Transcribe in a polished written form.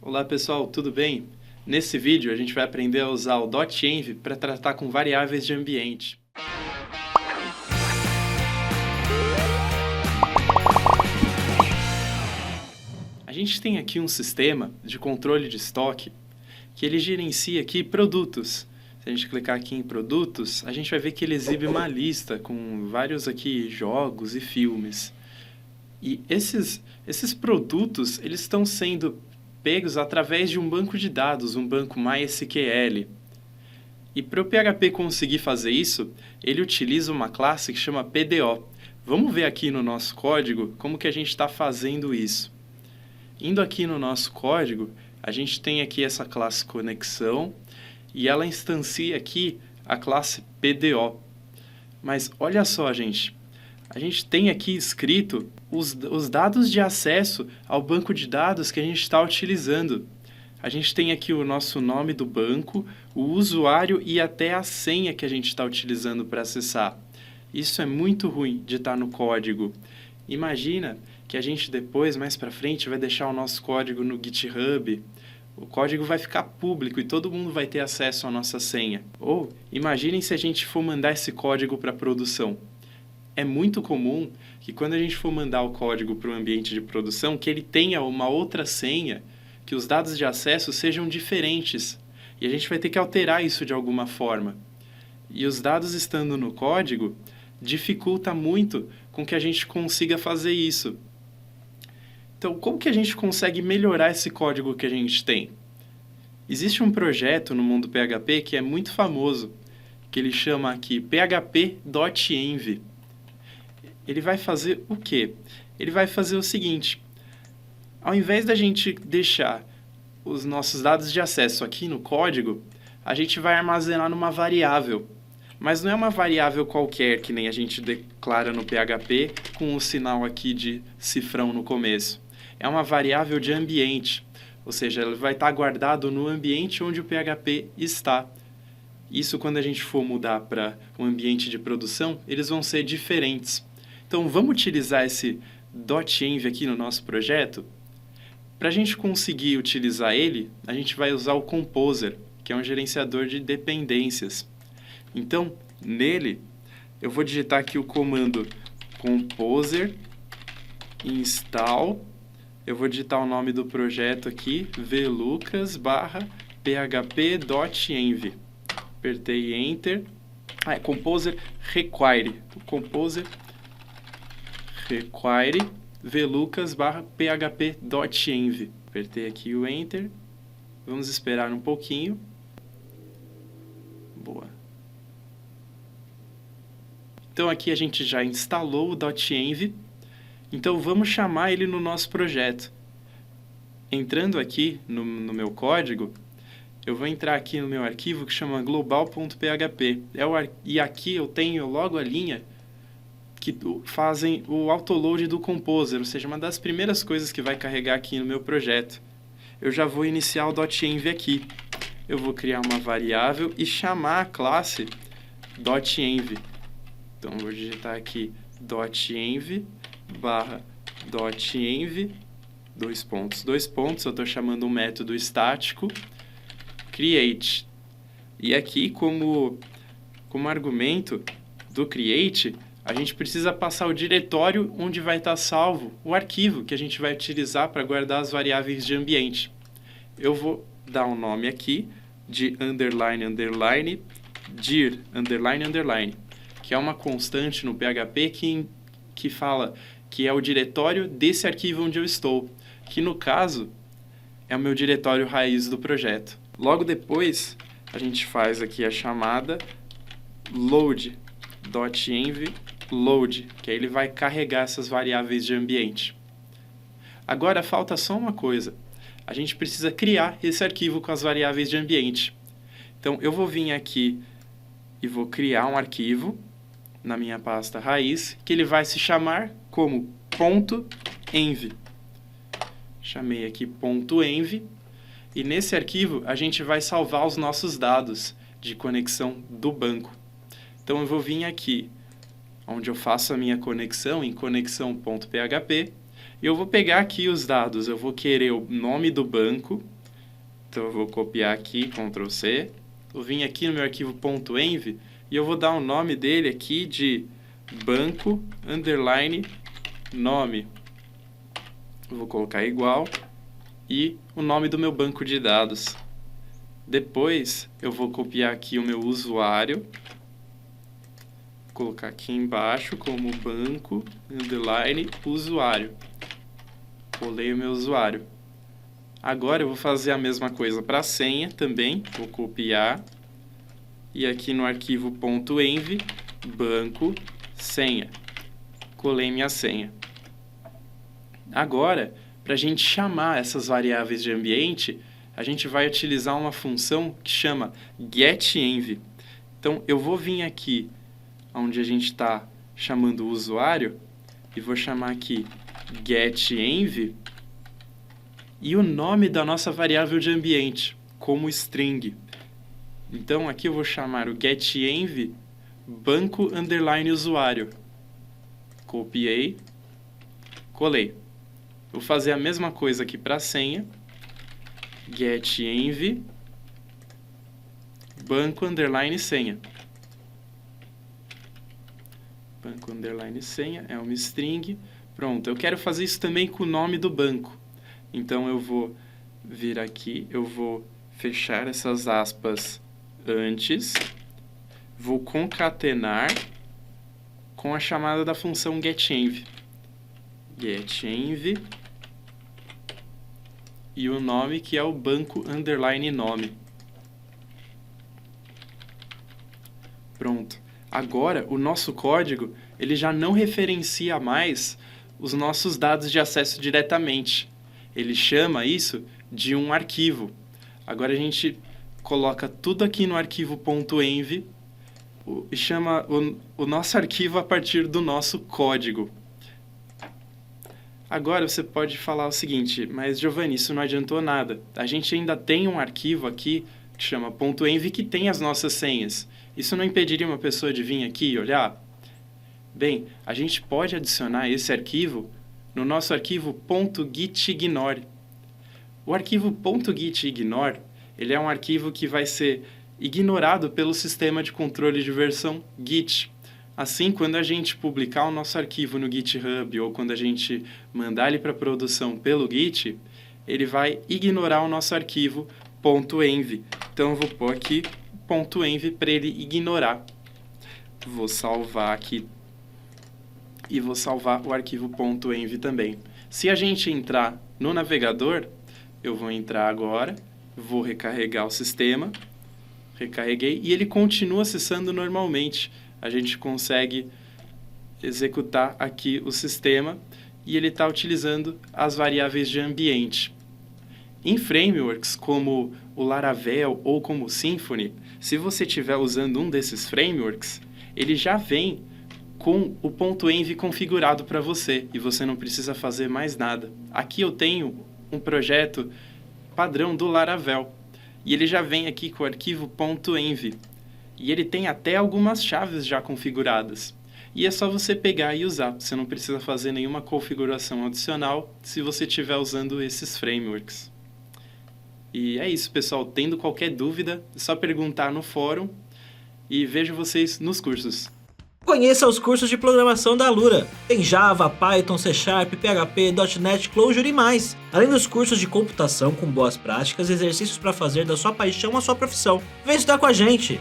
Olá pessoal, tudo bem? Nesse vídeo a gente vai aprender a usar o .env para tratar com variáveis de ambiente. A gente tem aqui um sistema de controle de estoque que ele gerencia aqui produtos. Se a gente clicar aqui em produtos, a gente vai ver que ele exibe uma lista com vários aqui jogos e filmes. E esses produtos, eles estão sendo pegos através de um banco de dados, um banco MySQL. E para o PHP conseguir fazer isso, ele utiliza uma classe que chama PDO. Vamos ver aqui no nosso código como que a gente está fazendo isso. Indo aqui no nosso código, a gente tem aqui essa classe conexão e ela instancia aqui a classe PDO. Mas olha só, gente, a gente tem aqui escrito os dados de acesso ao banco de dados que a gente está utilizando. A gente tem aqui o nosso nome do banco, o usuário e até a senha que a gente está utilizando para acessar. Isso é muito ruim de estar no código. Imagina que a gente depois, mais para frente, vai deixar o nosso código no GitHub. O código vai ficar público e todo mundo vai ter acesso à nossa senha. Ou imaginem se a gente for mandar esse código para produção. É muito comum que quando a gente for mandar o código para o ambiente de produção, que ele tenha uma outra senha, que os dados de acesso sejam diferentes. E a gente vai ter que alterar isso de alguma forma. E os dados estando no código dificulta muito com que a gente consiga fazer isso. Então, como que a gente consegue melhorar esse código que a gente tem? Existe um projeto no mundo PHP que é muito famoso, que ele chama aqui php.env. Ele vai fazer o quê? Ele vai fazer o seguinte: ao invés da gente deixar os nossos dados de acesso aqui no código, a gente vai armazenar numa variável. Mas não é uma variável qualquer, que nem a gente declara no PHP, com o sinal aqui de cifrão no começo. É uma variável de ambiente, ou seja, ela vai estar guardado no ambiente onde o PHP está. Isso, quando a gente for mudar para um ambiente de produção, eles vão ser diferentes. Então, vamos utilizar esse .env aqui no nosso projeto? Para a gente conseguir utilizar ele, a gente vai usar o Composer, que é um gerenciador de dependências. Então, nele, eu vou digitar aqui o comando composer install. Eu vou digitar o nome do projeto aqui, vlucas/php.env. Apertei Enter. É Composer Require. Composer Require vlucas/php.env. Apertei aqui o Enter. Vamos esperar um pouquinho. Boa. Então aqui a gente já instalou o .env. Então vamos chamar ele no nosso projeto. Entrando aqui no meu código, eu vou entrar aqui no meu arquivo que chama global.php. E aqui eu tenho logo a linha que fazem o autoload do Composer, ou seja, uma das primeiras coisas que vai carregar aqui no meu projeto. Eu já vou iniciar o .env aqui. Eu vou criar uma variável e chamar a classe .env. Então, vou digitar aqui .env /.env, dois pontos, eu estou chamando um método estático, create. E aqui, como argumento do create, a gente precisa passar o diretório onde vai estar salvo o arquivo que a gente vai utilizar para guardar as variáveis de ambiente. Eu vou dar um nome aqui de dir, que é uma constante no PHP que fala que é o diretório desse arquivo onde eu estou, que no caso é o meu diretório raiz do projeto. Logo depois, a gente faz aqui a chamada load.env load, que aí ele vai carregar essas variáveis de ambiente. Agora falta só uma coisa. A gente precisa criar esse arquivo com as variáveis de ambiente. Então, eu vou vir aqui e vou criar um arquivo na minha pasta raiz, que ele vai se chamar como .env. Chamei aqui .env, e nesse arquivo a gente vai salvar os nossos dados de conexão do banco. Então eu vou vir aqui, onde eu faço a minha conexão, em conexão.php, e eu vou pegar aqui os dados. Eu vou querer o nome do banco, Então eu vou copiar aqui, Ctrl C. Eu vim aqui no meu arquivo .env e eu vou dar o nome dele aqui de banco underline nome. Eu vou colocar igual e o nome do meu banco de dados. Depois eu vou copiar aqui o meu usuário, colocar aqui embaixo como banco underline usuário. Colei o meu usuário. Agora eu vou fazer a mesma coisa para a senha também. Vou copiar e aqui no arquivo .env banco senha. Colei minha senha. Agora, para a gente chamar essas variáveis de ambiente, a gente vai utilizar uma função que chama getEnv. Então, eu vou vir aqui onde a gente está chamando o usuário e vou chamar aqui getEnv e o nome da nossa variável de ambiente como string. Então, aqui eu vou chamar o getEnv banco underline usuário. Copiei, colei. Vou fazer a mesma coisa aqui para a senha. getEnv banco underline senha. Banco underline senha é uma string. Pronto, eu quero fazer isso também com o nome do banco. Então eu vou vir aqui, eu vou fechar essas aspas antes, vou concatenar com a chamada da função getEnv. getEnv e o nome que é o banco underline nome. Pronto. Agora, o nosso código ele já não referencia mais os nossos dados de acesso diretamente. Ele chama isso de um arquivo. Agora a gente coloca tudo aqui no arquivo .env e chama o nosso arquivo a partir do nosso código. Agora você pode falar o seguinte, mas Giovanni, isso não adiantou nada. A gente ainda tem um arquivo aqui que chama .env que tem as nossas senhas. Isso não impediria uma pessoa de vir aqui e olhar? Bem, a gente pode adicionar esse arquivo no nosso arquivo .gitignore. O arquivo .gitignore, ele é um arquivo que vai ser ignorado pelo sistema de controle de versão Git. Assim, quando a gente publicar o nosso arquivo no GitHub ou quando a gente mandar ele para produção pelo Git, ele vai ignorar o nosso arquivo .env. Então, eu vou pôr aqui .env para ele ignorar. Vou salvar aqui e vou salvar o arquivo .env também. Se a gente entrar no navegador, eu vou entrar agora, vou recarregar o sistema, recarreguei e ele continua acessando normalmente. A gente consegue executar aqui o sistema e ele está utilizando as variáveis de ambiente. Em frameworks como o Laravel ou como o Symfony, se você estiver usando um desses frameworks, ele já vem com o .env configurado para você e você não precisa fazer mais nada. Aqui eu tenho um projeto padrão do Laravel e ele já vem aqui com o arquivo .env e ele tem até algumas chaves já configuradas. E é só você pegar e usar, você não precisa fazer nenhuma configuração adicional se você estiver usando esses frameworks. E é isso, pessoal. Tendo qualquer dúvida, é só perguntar no fórum e vejo vocês nos cursos. Conheça os cursos de programação da Alura. Tem Java, Python, C#, PHP, .NET, Clojure e mais. Além dos cursos de computação com boas práticas e exercícios para fazer da sua paixão a sua profissão. Vem estudar com a gente!